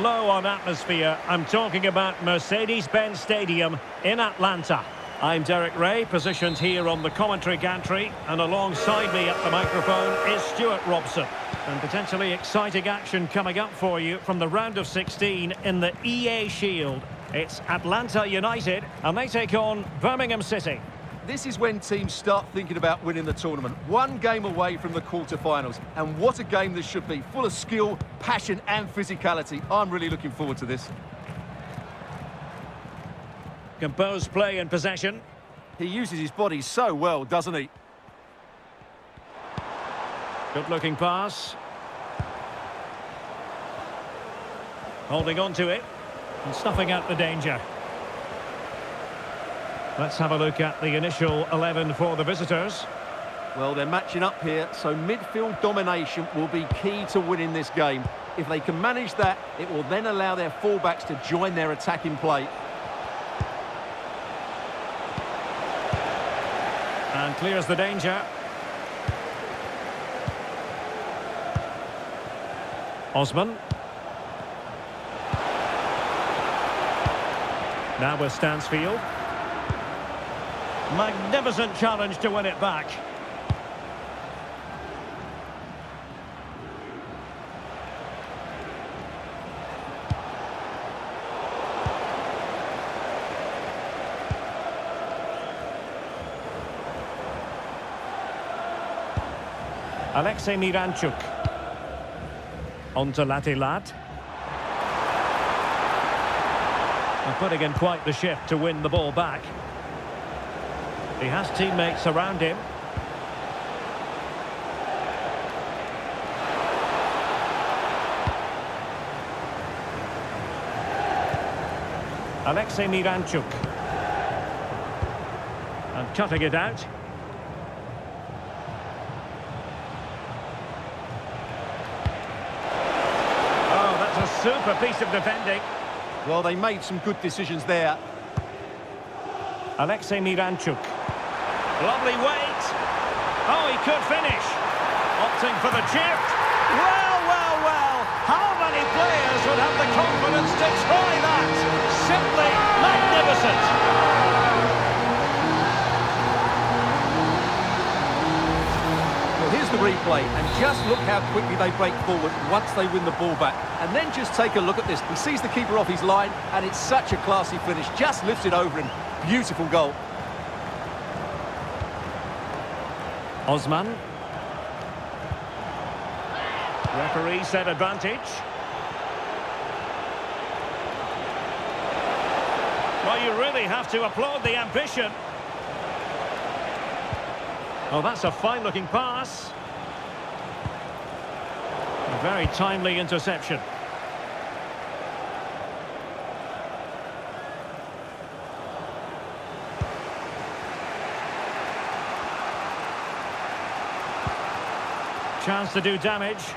low on atmosphere. I'm talking about Mercedes-Benz Stadium in Atlanta. I'm Derek Ray, positioned here on the commentary gantry, and alongside me at the microphone is Stuart Robson. And potentially exciting action coming up for you from the round of 16 in the EA Shield. It's Atlanta United, and they take on Birmingham City. This is when teams start thinking about winning the tournament. One game away from the quarter-finals. And what a game this should be. Full of skill, passion and physicality. I'm really looking forward to this. Composed play and possession. He uses his body so well, doesn't he? Good-looking pass. Holding on to it. And snuffing out the danger. Let's have a look at the initial 11 for the visitors. Well, they're matching up here, so midfield domination will be key to winning this game. If they can manage that, it will then allow their fullbacks to join their attacking play. And clears the danger. Osman. Now with Stansfield. Magnificent challenge to win it back. Alexei Miranchuk. On to Latilat. And putting in quite the shift to win the ball back. He has teammates around him. Alexei Miranchuk. And cutting it out. Oh, that's a super piece of defending. Well, they made some good decisions there. Alexei Miranchuk. Lovely weight. Oh, he could finish. Opting for the chip. Well, well, well. How many players would have the confidence to try that? Simply magnificent. Well, here's the replay, and just look how quickly they break forward once they win the ball back. And then just take a look at this. He sees the keeper off his line, and it's such a classy finish. Just lifts it over him. Beautiful goal. Osman. Referee said advantage. Well, you really have to applaud the ambition. Oh, that's a fine-looking pass. A very timely interception. Chance to do damage.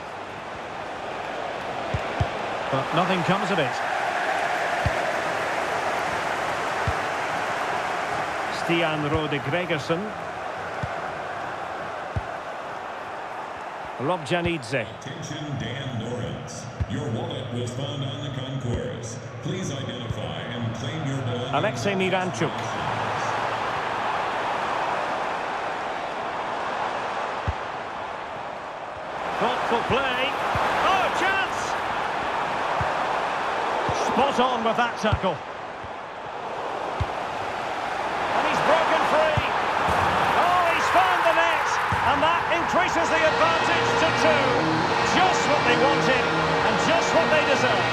But nothing comes of it. Stian Rode Gregersen. Rob Janidze. Attention Dan Lawrence. Your wallet was found on the concourse. Please identify and claim your belongings. Alexei Miranchuk. Thoughtful play. Oh, chance! Spot on with that tackle. And he's broken free. Oh, he's found the net. And that increases the advantage to 2. Just what they wanted and just what they deserve.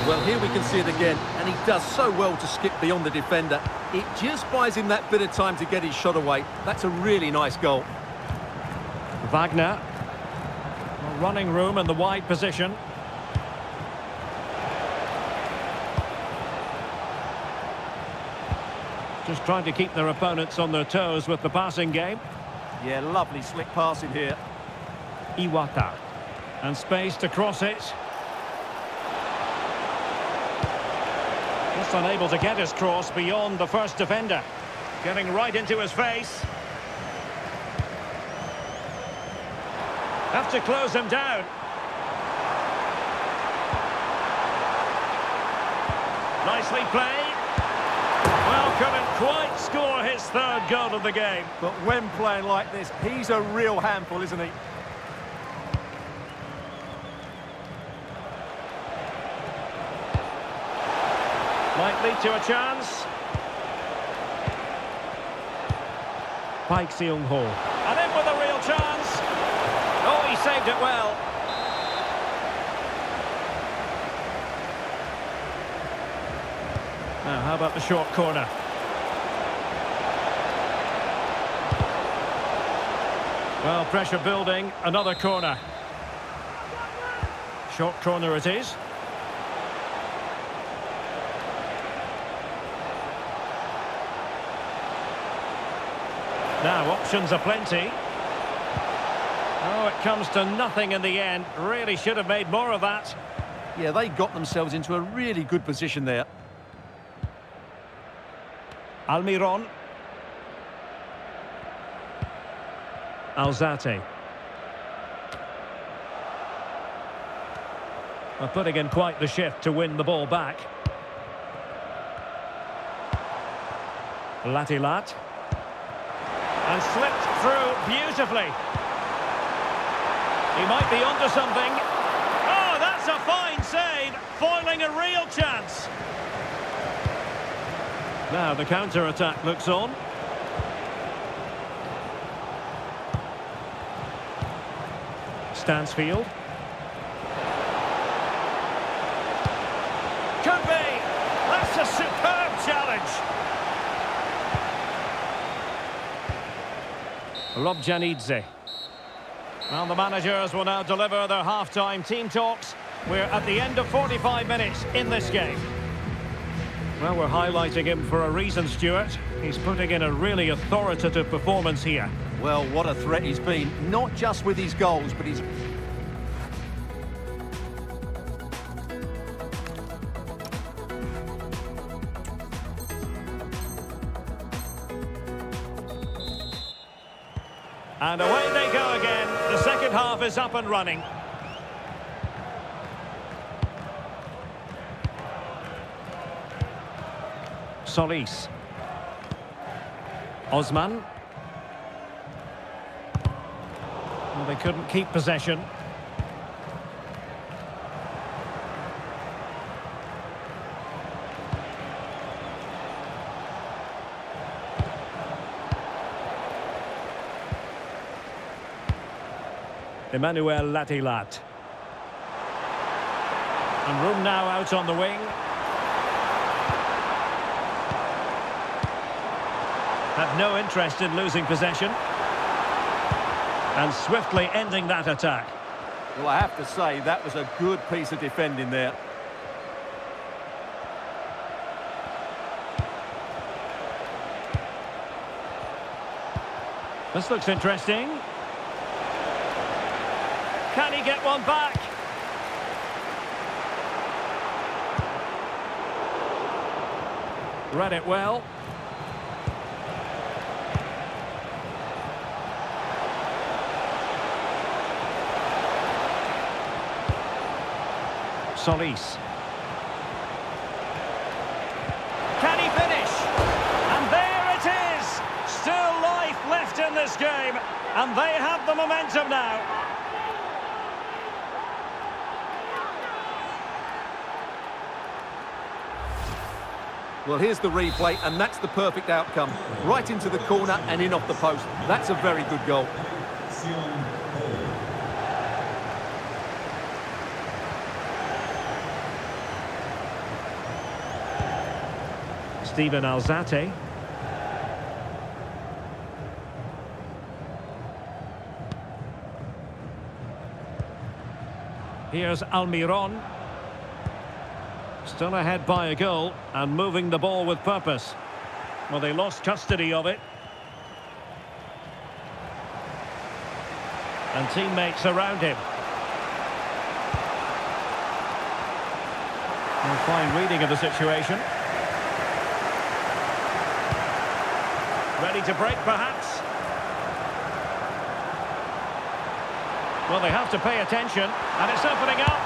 Well, here we can see it again, and he does so well to skip beyond the defender. It just buys him that bit of time to get his shot away. That's a really nice goal. Wagner. Running room in the wide position. Just trying to keep their opponents on their toes with the passing game. Yeah, lovely slick passing here. Iwata. And space to cross it. Just unable to get his cross beyond the first defender. Getting right into his face. Have to close him down. Nicely played. Well, couldn't quite score his third goal of the game. But when playing like this, he's a real handful, isn't he? Might lead to a chance. Park Seung-ho. And in with a real chance. Oh, he saved it well. Now, how about the short corner? Well, pressure building. Another corner. Short corner it is. Now, options are plenty. Oh, it comes to nothing in the end. Really should have made more of that. Yeah, they got themselves into a really good position there. Almiron. Alzate. Well, putting in quite the shift to win the ball back. Latilat. And slipped through beautifully. He might be onto something. Oh, that's a fine save, foiling a real chance. Now the counter-attack looks on. Stansfield. Could be. That's a superb challenge. Rob Janidze. Well, the managers will now deliver their half-time team talks. We're at the end of 45 minutes in this game. Well, we're highlighting him for a reason, Stuart. He's putting in a really authoritative performance here. Well, what a threat he's been, not just with his goals, but he's... And away they go again. The second half is up and running. Solis. Osman. Well, they couldn't keep possession. Emmanuel Latilat. And room now out on the wing. Have no interest in losing possession. And swiftly ending that attack. Well, I have to say, that was a good piece of defending there. This looks interesting. Can he get one back? Read it well. Solis. Can he finish? And there it is! Still life left in this game. And they have the momentum now. Well, here's the replay, and that's the perfect outcome. Right into the corner and in off the post. That's a very good goal. Steven Alzate. Here's Almiron. Still ahead by a goal and moving the ball with purpose. Well, they lost custody of it. And teammates around him. A fine reading of the situation. ready to break, perhaps. Well, they have to pay attention, and it's opening up.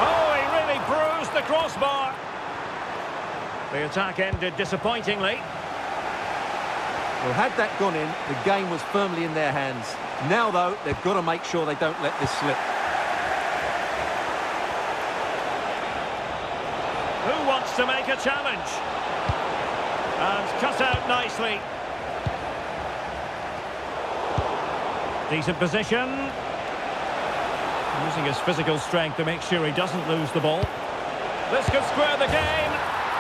Oh, he really bruised the crossbar. The attack ended disappointingly. Well, had that gone in, the game was firmly in their hands. Now, though, they've got to make sure they don't let this slip. Who wants to make a challenge? And cut out nicely. Decent position. Using his physical strength to make sure he doesn't lose the ball. This could square the game.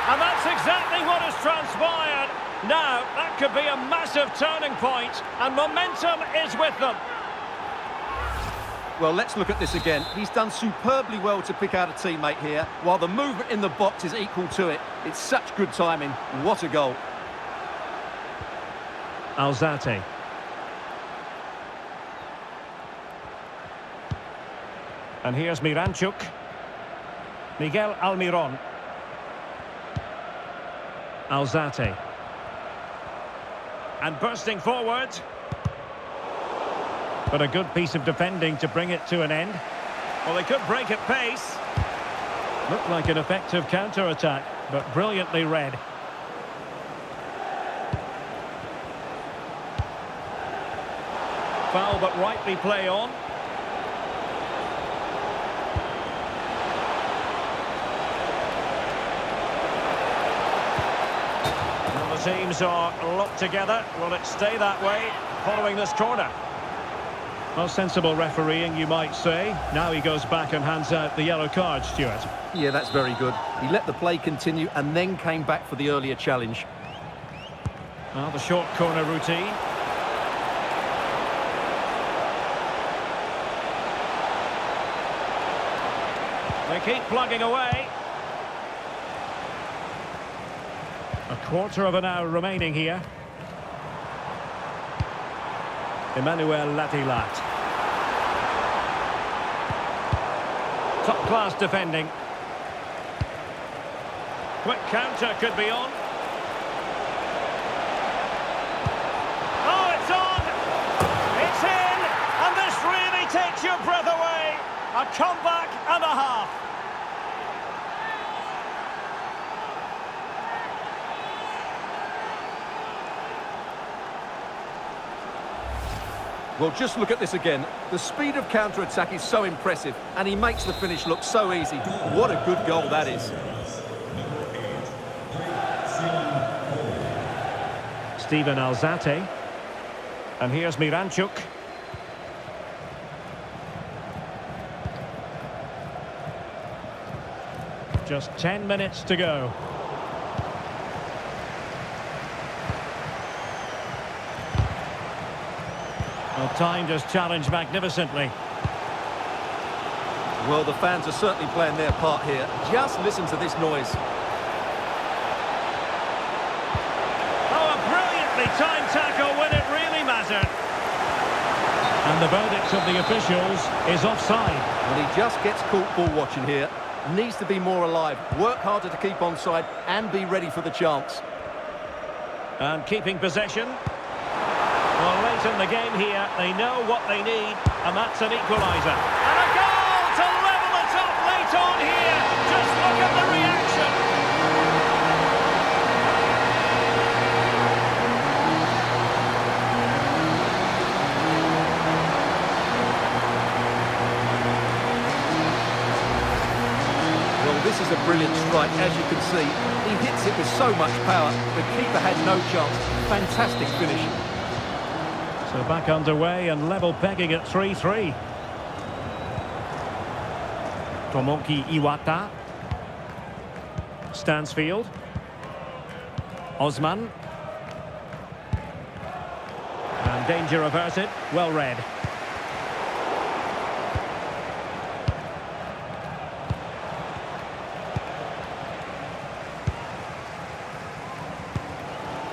And that's exactly what has transpired. Now, that could be a massive turning point, and momentum is with them. Well, let's look at this again. He's done superbly well to pick out a teammate here, while the movement in the box is equal to it. It's such good timing. What a goal. Alzate. And here's Miranchuk. Miguel Almiron. Alzate. And bursting forward. But a good piece of defending to bring it to an end. Well, they could break at pace. Looked like an effective counter-attack, but brilliantly read. Foul, but rightly play on. Teams are locked together. Will it stay that way following this corner? Well, sensible refereeing, you might say. Now he goes back and hands out the yellow card, Stuart. Yeah, that's very good. He let the play continue and then came back for the earlier challenge. Well, the short corner routine. They keep plugging away. A quarter of an hour remaining here. Emmanuel Latilat. Top-class defending. Quick counter could be on. Oh, it's on! It's in! And this really takes your breath away. A comeback and a half. Well, just look at this again. The speed of counter-attack is so impressive, and he makes the finish look so easy. What a good goal that is. Steven Alzate. And here's Miranchuk. Just 10 minutes to go. Well, timed his challenge magnificently. Well, the fans are certainly playing their part here. Just listen to this noise. Oh, a brilliantly timed tackle when it really mattered. And the verdict of the officials is offside. And he just gets caught ball watching here. Needs to be more alive, work harder to keep onside and be ready for the chance. And keeping possession. Well, late in the game here, they know what they need, and that's an equaliser. And a goal to level it up late on here. Just look at the reaction. Well, this is a brilliant strike, as you can see. He hits it with so much power. The keeper had no chance. Fantastic finish. So back underway and level pegging at 3-3. Tomoki Iwata. Stansfield. Osman. And danger averted. Well read.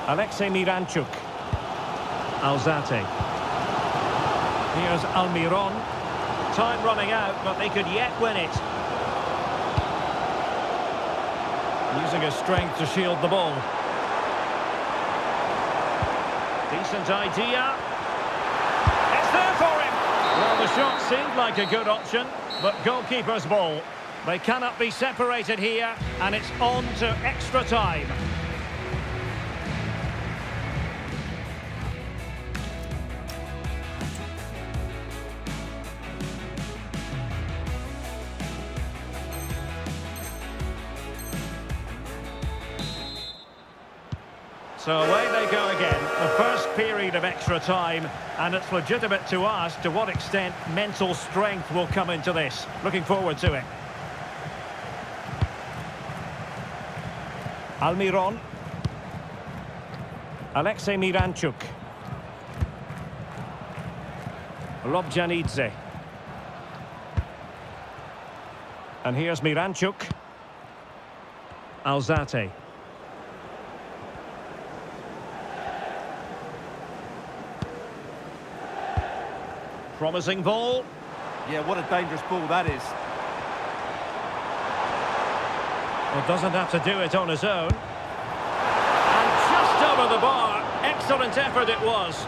Alexei Miranchuk. Alzate. Here's Almiron. Time running out, but they could yet win it. Using his strength to shield the ball. decent idea. It's there for him. Well, the shot seemed like a good option, but goalkeeper's ball. They cannot be separated here, and it's on to extra time. So away they go again, the first period of extra time, and it's legitimate to ask to what extent mental strength will come into this. Looking forward to it. Almiron. Alexei Miranchuk. Lobjanidze. And here's Miranchuk. Alzate. Promising ball. Yeah, what a dangerous ball that is. Well, doesn't have to do it on his own. And just over the bar. Excellent effort it was.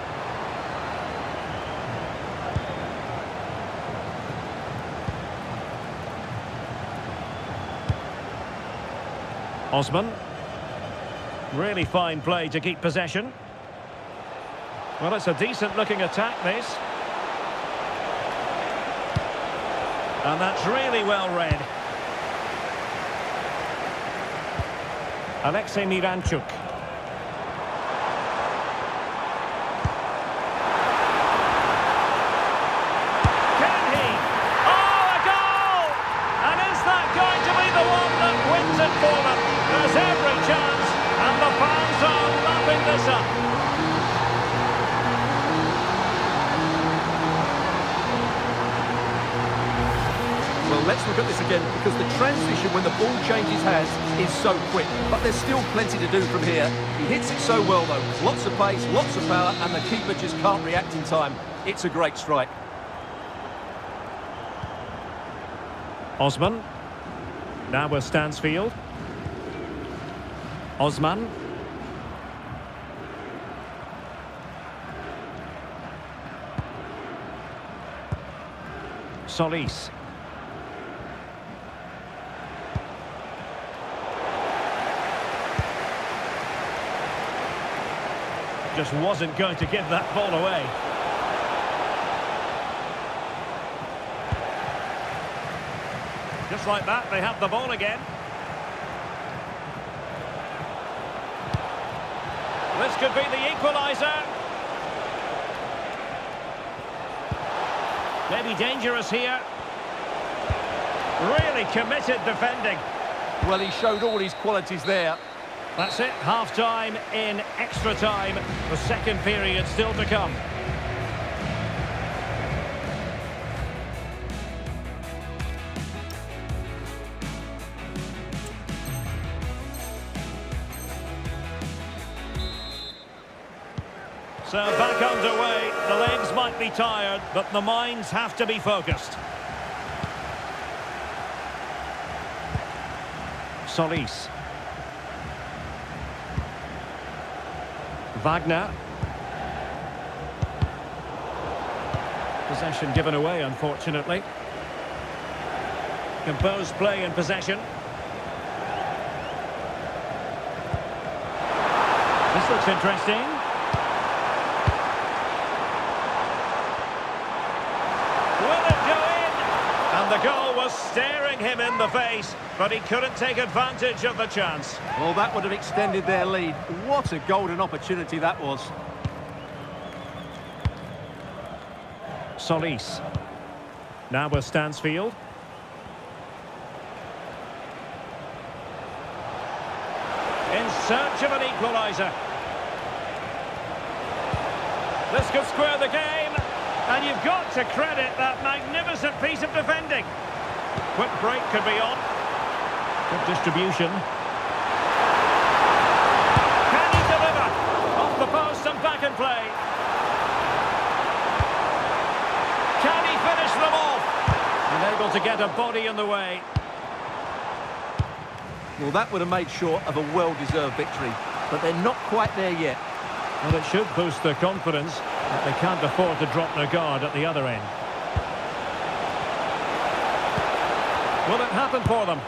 Osman. Really fine play to keep possession. Well, it's a decent-looking attack, this. And that's really well read. Alexei Miranchuk. Can he? Oh, a goal! And is that going to be the one that wins it for them? There's every chance, and the fans are lapping this up. Well, let's look at this again, because the transition when the ball changes hands is so quick. But there's still plenty to do from here. He hits it so well, though. Lots of pace, lots of power, and the keeper just can't react in time. It's a great strike. Osman. Now with Stansfield. Osman. Solis. Just wasn't going to give that ball away. Just like that, they have the ball again. This could be the equaliser. Maybe dangerous here. Really committed defending. Well, he showed all his qualities there. That's it, half-time in extra time. The second period still to come. So back underway. The legs might be tired, but the minds have to be focused. Solis. Wagner. Possession given away, unfortunately. Composed play in possession. This looks interesting. Will it go in? And the goal was staring him in the face, but he couldn't take advantage of the chance. Well, that would have extended their lead. What a golden opportunity that was. Solis. Now with Stansfield. In search of an equaliser. This could square the game. And you've got to credit that magnificent piece of defending. Quick break could be on. Good distribution. Can he deliver? Off the post and back in play. Can he finish them off? Unable to get a body in the way. Well, that would have made sure of a well-deserved victory, but they're not quite there yet. Well, it should boost their confidence, but they can't afford to drop their guard at the other end. Will it happen for them?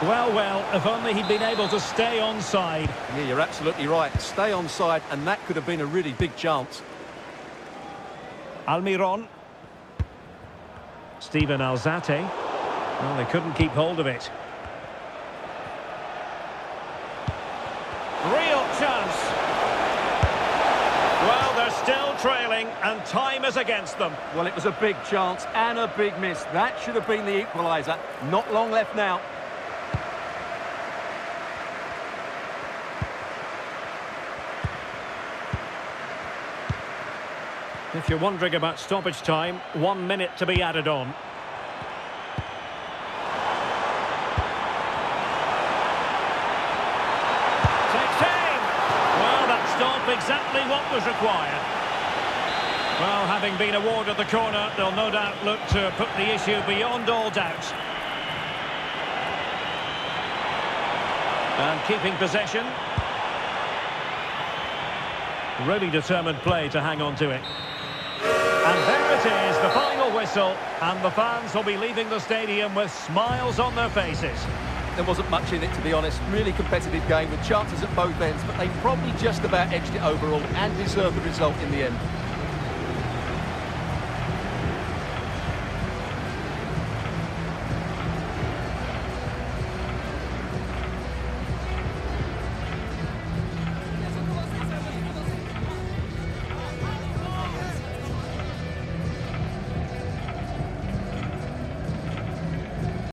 Well, if only he'd been able to stay onside. Yeah, you're absolutely right. Stay onside, and that could have been a really big chance. Almiron. Steven Alzate. Well, they couldn't keep hold of it. Real chance. Well, they're still trailing, and time is against them. Well, it was a big chance and a big miss. That should have been the equaliser. Not long left now. If you're wondering about stoppage time, 1 minute to be added on. Takes aim! Well, that stop exactly what was required. Well, having been awarded the corner, they'll no doubt look to put the issue beyond all doubt. And keeping possession. Really determined play to hang on to it. And there it is, the final whistle, and the fans will be leaving the stadium with smiles on their faces. There wasn't much in it, to be honest. Really competitive game with chances at both ends, but they probably just about edged it overall and deserved the result in the end.